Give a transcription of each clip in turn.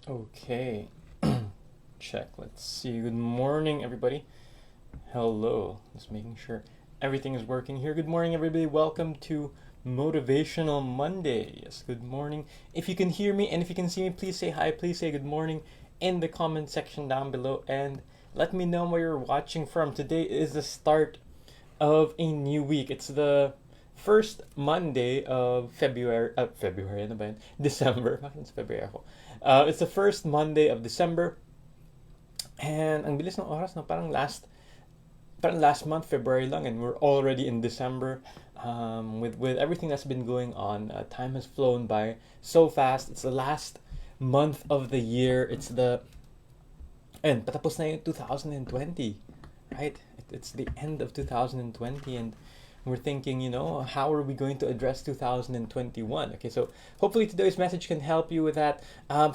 Okay, check. Let's see. Good morning, everybody. Hello. Just making sure everything is working here. Good morning, everybody. Welcome to Motivational Monday. Yes, good morning. If you can hear me and if you can see me, please say hi. Please say good morning in the comment section down below and let me know where you're watching from. Today is the start of a new week. It's the first Monday of February. February, ano ba yun? December. Bakit sa February ako? It's the first Monday of December. And ang bilis ng oras, no? Parang last month, February lang, and we're already in December. With everything that's been going on, time has flown by so fast. It's the last month of the year. And patapos na yung 2020, right? It's the end of 2020, and we're thinking, how are we going to address 2021? Okay, so hopefully today's message can help you with that.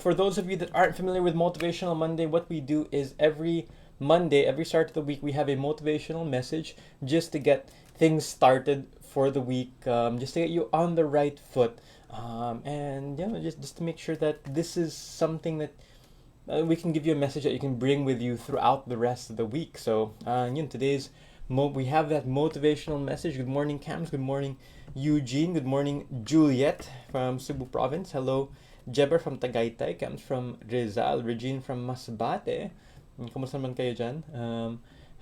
For those of you that aren't familiar with Motivational Monday, what we do is every Monday, every start of the week, we have a motivational message just to get things started for the week, just to get you on the right foot, and just to make sure that this is something that we can give you a message that you can bring with you throughout the rest of the week. So, today's we have that motivational message. Good morning, Cams. Good morning, Eugene. Good morning, Juliet from Cebu Province. Hello, Jeber from Tagaytay. Cams from Rizal. Regine from Masbate. Kumusta naman kayo dyan?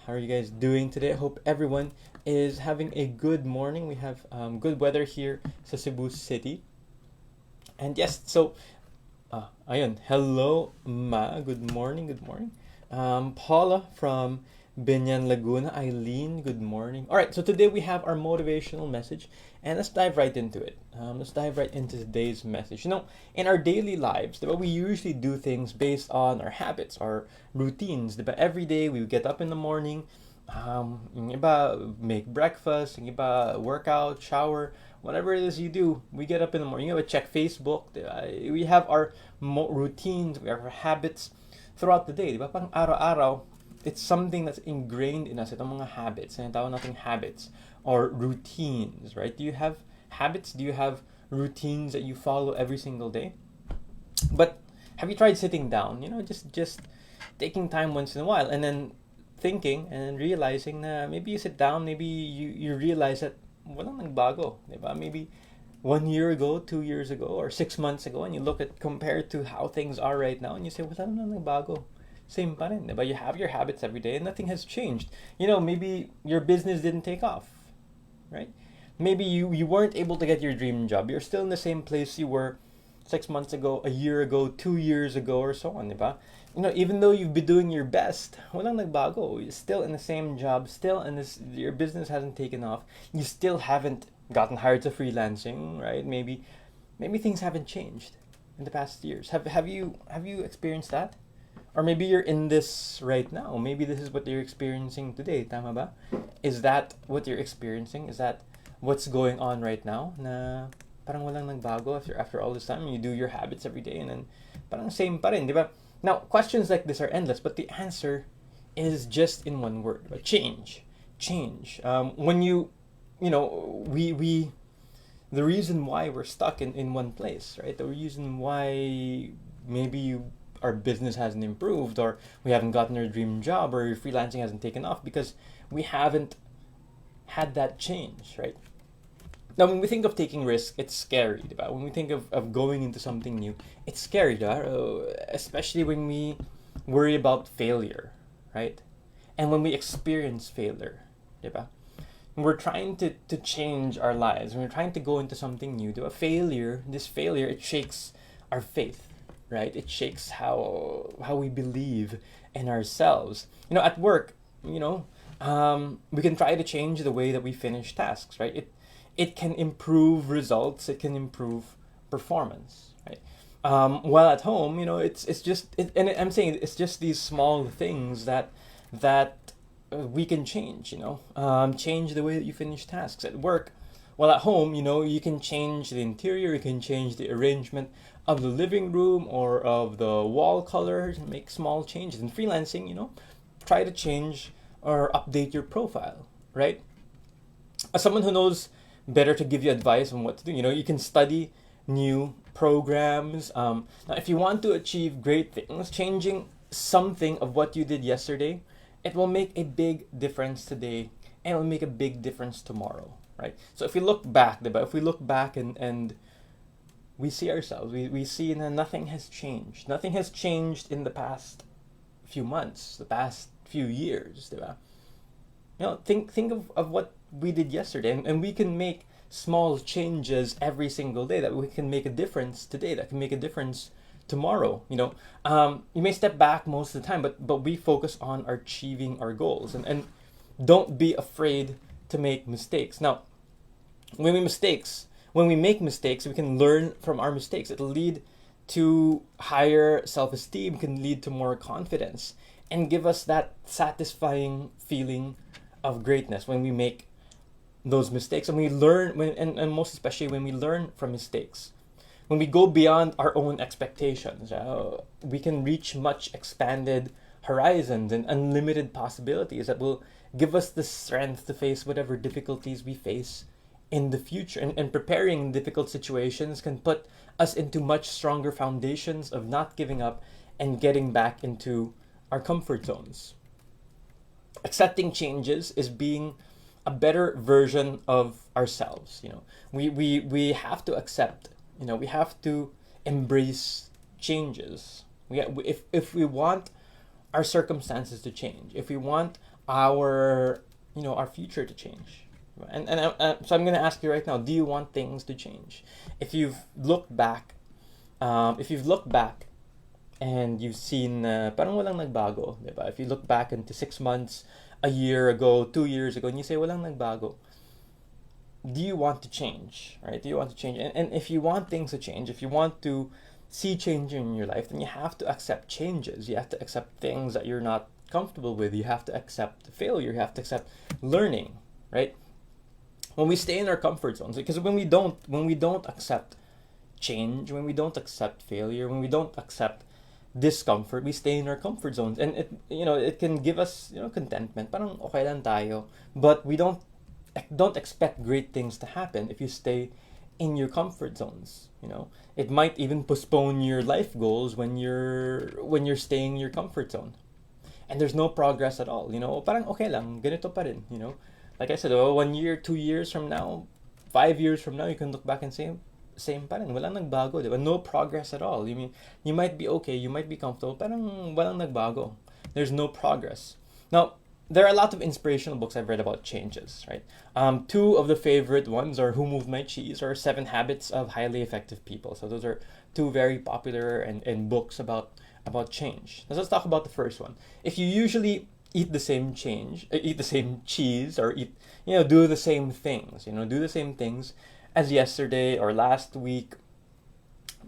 How are you guys doing today? I hope everyone is having a good morning. We have good weather here sa Cebu City. And yes, so ayun. Hello, Ma. Good morning. Good morning. Paula from Binyan Laguna. Eileen, good morning. All right, so today we have our motivational message, and let's dive right into it. Let's dive right into today's message. In our daily lives, we usually do things based on our habits, our routines. Every day we get up in the morning, yung iba make breakfast, yung iba workout, shower, whatever it is you do, we get up in the morning, we check Facebook, we have our routines, we have our habits throughout the day. Pang araw-araw, it's something that's ingrained in us, itong mga habits, and tawag nating habits or routines, right? Do you have habits? Do you have routines that you follow every single day? But have you tried sitting down, just taking time once in a while and then thinking and realizing na maybe you sit down, maybe you realize that walang nagbago, diba? Maybe 1 year ago, 2 years ago, or 6 months ago, and you look at compared to how things are right now, and you say, wala naman nagbago. Same pa rin, diba? You have your habits every day, and nothing has changed. Maybe your business didn't take off, right? Maybe you weren't able to get your dream job. You're still in the same place you were 6 months ago, a year ago, 2 years ago, or so on, diba? Even though you've been doing your best, walang nagbago. You're still in the same job, still in this, your business hasn't taken off. You still haven't gotten hired to freelancing, right? Maybe things haven't changed in the past years. Have you experienced that? Or maybe you're in this right now. Maybe this is what you're experiencing today. Tama ba? Is that what you're experiencing? Is that what's going on right now? Na parang walang nagbago after all this time. You do your habits every day and then parang same pa rin, di ba? Now, questions like this are endless, but the answer is just in one word: change. Change. The reason why we're stuck in one place, right? The reason why maybe our business hasn't improved, or we haven't gotten our dream job, or your freelancing hasn't taken off because we haven't had that change, right? Now, when we think of taking risks, it's scary, diba? When we think of going into something new, it's scary, diba? Especially when we worry about failure, right? And when we experience failure, diba? We're trying to change our lives. When we're trying to go into something new, diba? This failure, it shakes our faith, right? It shakes how we believe in ourselves. At work, we can try to change the way that we finish tasks, right? It can improve results. It can improve performance, right? While at home, I'm saying it's just these small things that we can change. Change the way that you finish tasks at work. While at home, you can change the interior. You can change the arrangement of the living room or of the wall colors and make small changes. In freelancing, try to change or update your profile, right? As someone who knows better to give you advice on what to do, you can study new programs. Now, if you want to achieve great things, changing something of what you did yesterday, it will make a big difference today, and it will make a big difference tomorrow, right? So if we look back, diba? If we look back and we see ourselves, we see that nothing has changed. Nothing has changed in the past few months, the past few years, diba? Think of what we did yesterday, and we can make small changes every single day that we can make a difference today, that can make a difference tomorrow. You may step back most of the time, but we focus on achieving our goals, and don't be afraid to make mistakes. Now, when we make mistakes, we can learn from our mistakes. It'll lead to higher self-esteem, can lead to more confidence, and give us that satisfying feeling of greatness when we make those mistakes, and we learn and most especially when we learn from mistakes. When we go beyond our own expectations, we can reach much expanded horizons and unlimited possibilities that will give us the strength to face whatever difficulties we face in the future. And preparing difficult situations can put us into much stronger foundations of not giving up and getting back into our comfort zones. Accepting changes is being a better version of ourselves. We have to accept. We have to embrace changes. If we want our circumstances to change, if we want our future to change, so I'm going to ask you right now: do you want things to change? If you've looked back, and you've seen parang walang nagbago, diba? If you look back into 6 months, a year ago, 2 years ago, and you say walang nagbago, do you want to change, right? Do you want to change? And if you want things to change, if you want to see change in your life, then you have to accept changes. You have to accept things that you're not comfortable with. You have to accept failure. You have to accept learning, right? When we stay in our comfort zones, because when we don't accept change, when we don't accept failure, when we don't accept discomfort, we stay in our comfort zones, and it can give us contentment, parang okay lang tayo, but we don't expect great things to happen if you stay in your comfort zones. It might even postpone your life goals when you're staying in your comfort zone, and there's no progress at all. Parang okay lang, ganito pa rin. Like I said, 1 year, 2 years from now, 5 years from now, you can look back and say, same pa rin, walang nagbago, diba? No progress at all. You might be okay, you might be comfortable, parang walang nagbago. There's no progress. Now, there are a lot of inspirational books I've read about changes, right? Two of the favorite ones are Who Moved My Cheese or 7 Habits of Highly Effective People. So those are two very popular and books about change. Let's talk about the first one. If you usually eat the same cheese, or do the same things, as yesterday or last week,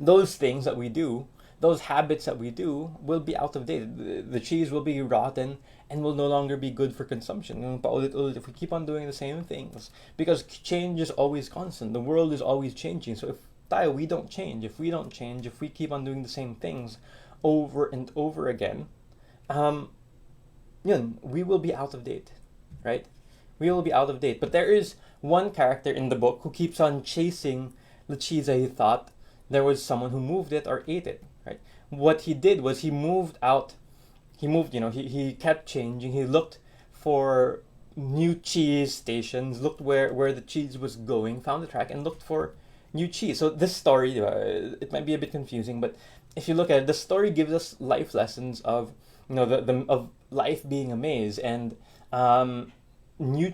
those things that we do, those habits that we do, will be out of date. The cheese will be rotten and will no longer be good for consumption. If we keep on doing the same things, because change is always constant. The world is always changing. So if we don't change, if we keep on doing the same things over and over again, we will be out of date, right? We will be out of date. But there is one character in the book who keeps on chasing the cheese that he thought there was someone who moved it or ate it, right? What he did was he kept changing. He looked for new cheese stations, looked where the cheese was going, found the track, and looked for new cheese. So this story, it might be a bit confusing, but if you look at it, the story gives us life lessons of of life being a maze, and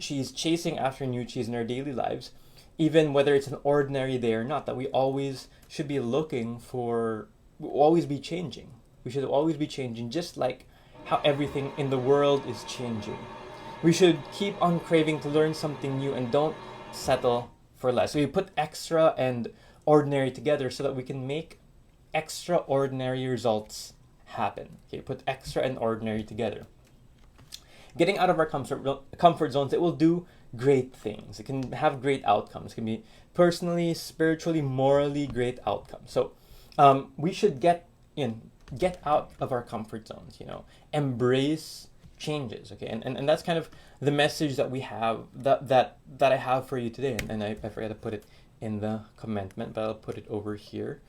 chasing after new cheese in our daily lives, even whether it's an ordinary day or not, that we always should be looking for, always be changing. We should always be changing, just like how everything in the world is changing. We should keep on craving to learn something new and don't settle for less. So we put extra and ordinary together so that we can make extraordinary results happen. Okay, put extra and ordinary together. Getting out of our comfort zones, it will do great things. It can have great outcomes. It can be personally, spiritually, morally great outcomes. So we should get out of our comfort zones, embrace changes. Okay, and that's kind of the message that we have, that I have for you today. And I forgot to put it in the commentment, but I'll put it over here.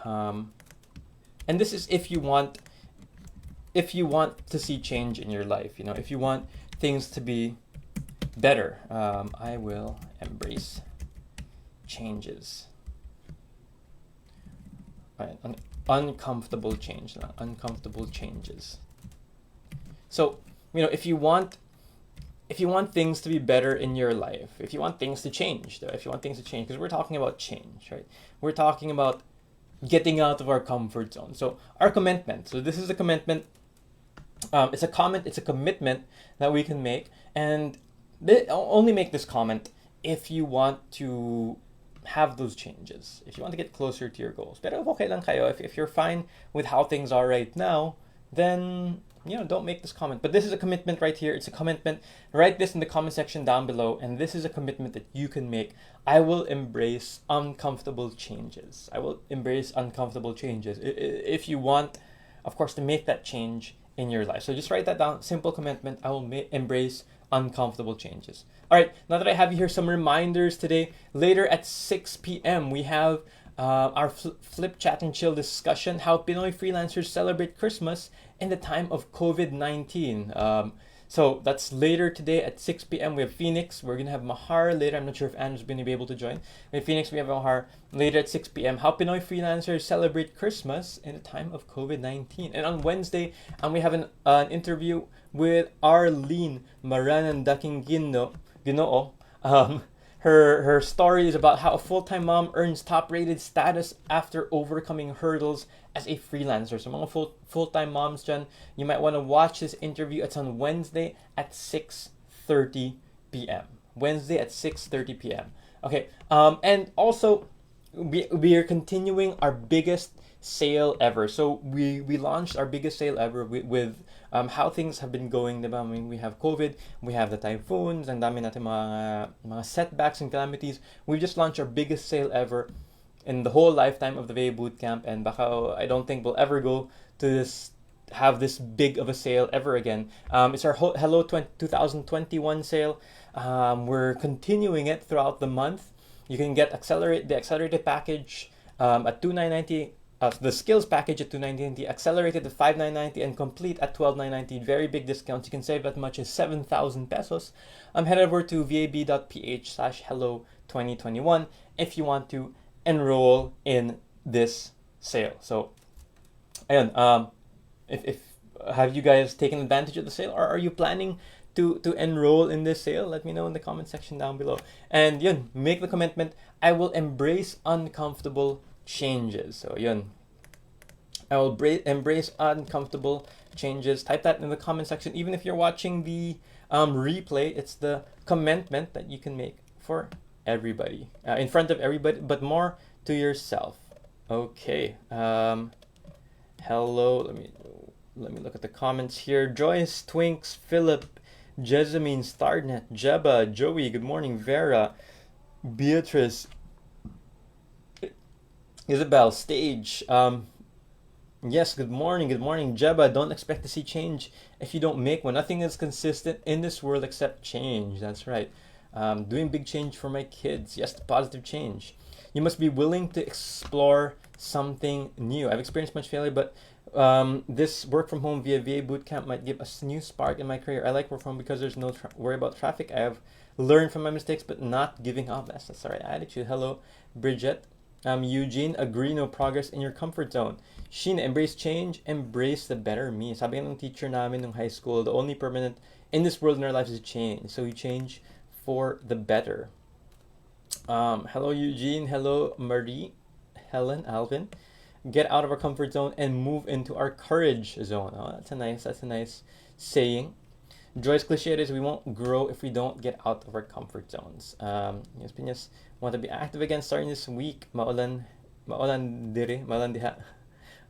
And this is if you want to see change in your life, if you want things to be better. I will embrace changes. Right, uncomfortable change, uncomfortable changes. So, if you want things to be better in your life, if you want things to change, because we're talking about change, right? We're talking about getting out of our comfort zone. So our commitment. So this is a commitment. It's a commitment that we can make, and only make this comment if you want to have those changes, if you want to get closer to your goals. Pero okay lang kayo, if you're fine with how things are right now, then don't make this comment. But this is a commitment right here. It's a commitment. Write this in the comment section down below, and this is a commitment that you can make. I will embrace uncomfortable changes. If you want, of course, to make that change in your life. So just write that down. Simple commitment. I will embrace uncomfortable changes. All right, now that I have you here, some reminders today. Later at 6 p.m. we have our Flip Chat and Chill discussion, how Pinoy freelancers celebrate Christmas in the time of COVID-19. So that's later today at 6 p.m. We have Phoenix. We're going to have Mahar later. I'm not sure if Andrew's going to be able to join. We have Phoenix, we have Mahar later at 6 p.m. How Pinoy freelancers celebrate Christmas in the time of COVID-19. And on Wednesday, we have an interview with Arlene Maranandaking Ginoo. Her story is about how a full-time mom earns top-rated status after overcoming hurdles as a freelancer. So mga full-time moms dyan, you might want to watch this interview. It's on Wednesday at 6:30 p.m. Wednesday at 6:30 p.m. Okay, and also we are continuing our biggest sale ever. So we launched our biggest sale ever with how things have been going, diba? I mean, we have COVID, we have the typhoons, and dami natin mga setbacks and calamities. We just launched our biggest sale ever in the whole lifetime of the VA Bootcamp, and baka I don't think we'll ever go to have this big of a sale ever again. It's our Hello 2021 sale. We're continuing it throughout the month. You can get the accelerated package at $2,990. The skills package at $2,990, accelerated at $5,990, and complete at $12,990. Very big discounts. You can save as much as 7,000 pesos. Head over to vab.ph/hello2021 if you want to enroll in this sale. So, ayun, if have you guys taken advantage of the sale, or are you planning to enroll in this sale? Let me know in the comment section down below. And yun, make the commitment. I will embrace uncomfortable changes. So yun, I will embrace uncomfortable changes. Type that in the comment section. Even if you're watching the replay, it's the commitment that you can make for everybody, in front of everybody, but more to yourself. Okay. Hello. Let me look at the comments here. Joyce, Twinks, Philip, Jessamine, Starnet, Jeba, Joey. Good morning, Vera, Beatrice, Isabel, Stage. Yes, good morning, Jeba. Don't expect to see change if you don't make one. Nothing is consistent in this world except change. That's right. Doing big change for my kids. Yes, the positive change. You must be willing to explore something new. I've experienced much failure, but this work from home via VA Bootcamp might give a new spark in my career. I like work from home because there's no worry about traffic. I have learned from my mistakes, but not giving up. That's the right attitude. Hello, Bridget. Eugene, agree, no progress in your comfort zone. Sheena, embrace change, embrace the better me. Sabi ng teacher namin nung high school, the only permanent in this world in our lives is change. So we change for the better. Hello, Eugene. Hello, Marie, Helen, Alvin. Get out of our comfort zone and move into our courage zone. Oh, that's a nice saying. Joyce cliche is we won't grow if we don't get out of our comfort zones. Yes, Piñas, want to be active again starting this week. Maulan diha.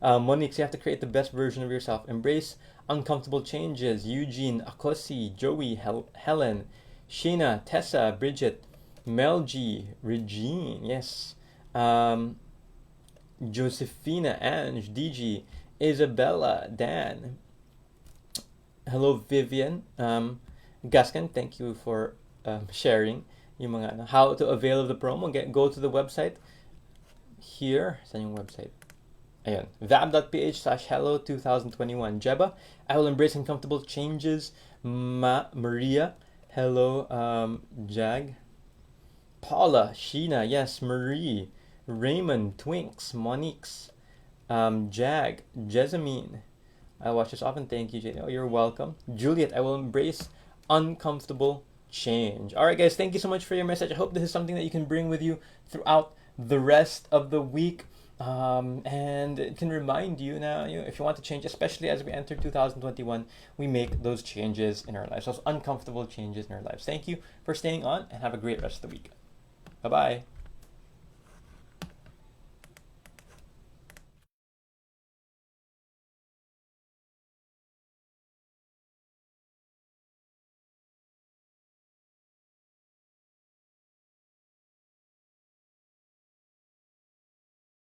Monique, you have to create the best version of yourself. Embrace uncomfortable changes. Eugene, Akosi, Joey, Helen, Sheena, Tessa, Bridget, Melgie, Regine, yes. Josephina, Ange, DG, Isabella, Dan. Hello, Vivian. Gaskan, thank you for sharing yung mga how to avail of the promo. Go to the website here. Saan yung website? Ayan. Vab.ph/hello 2021. Jeba, I will embrace uncomfortable changes. Maria, hello. Jag. Paula, Sheena, yes. Marie, Raymond, Twinks, Moniques, Jag, Jessamine. I watch this often. Thank you, JD. Oh, you're welcome. Juliet, I will embrace uncomfortable change. All right, guys, thank you so much for your message. I hope this is something that you can bring with you throughout the rest of the week. And it can remind you now, if you want to change, especially as we enter 2021, we make those changes in our lives, those uncomfortable changes in our lives. Thank you for staying on, and have a great rest of the week. Bye-bye.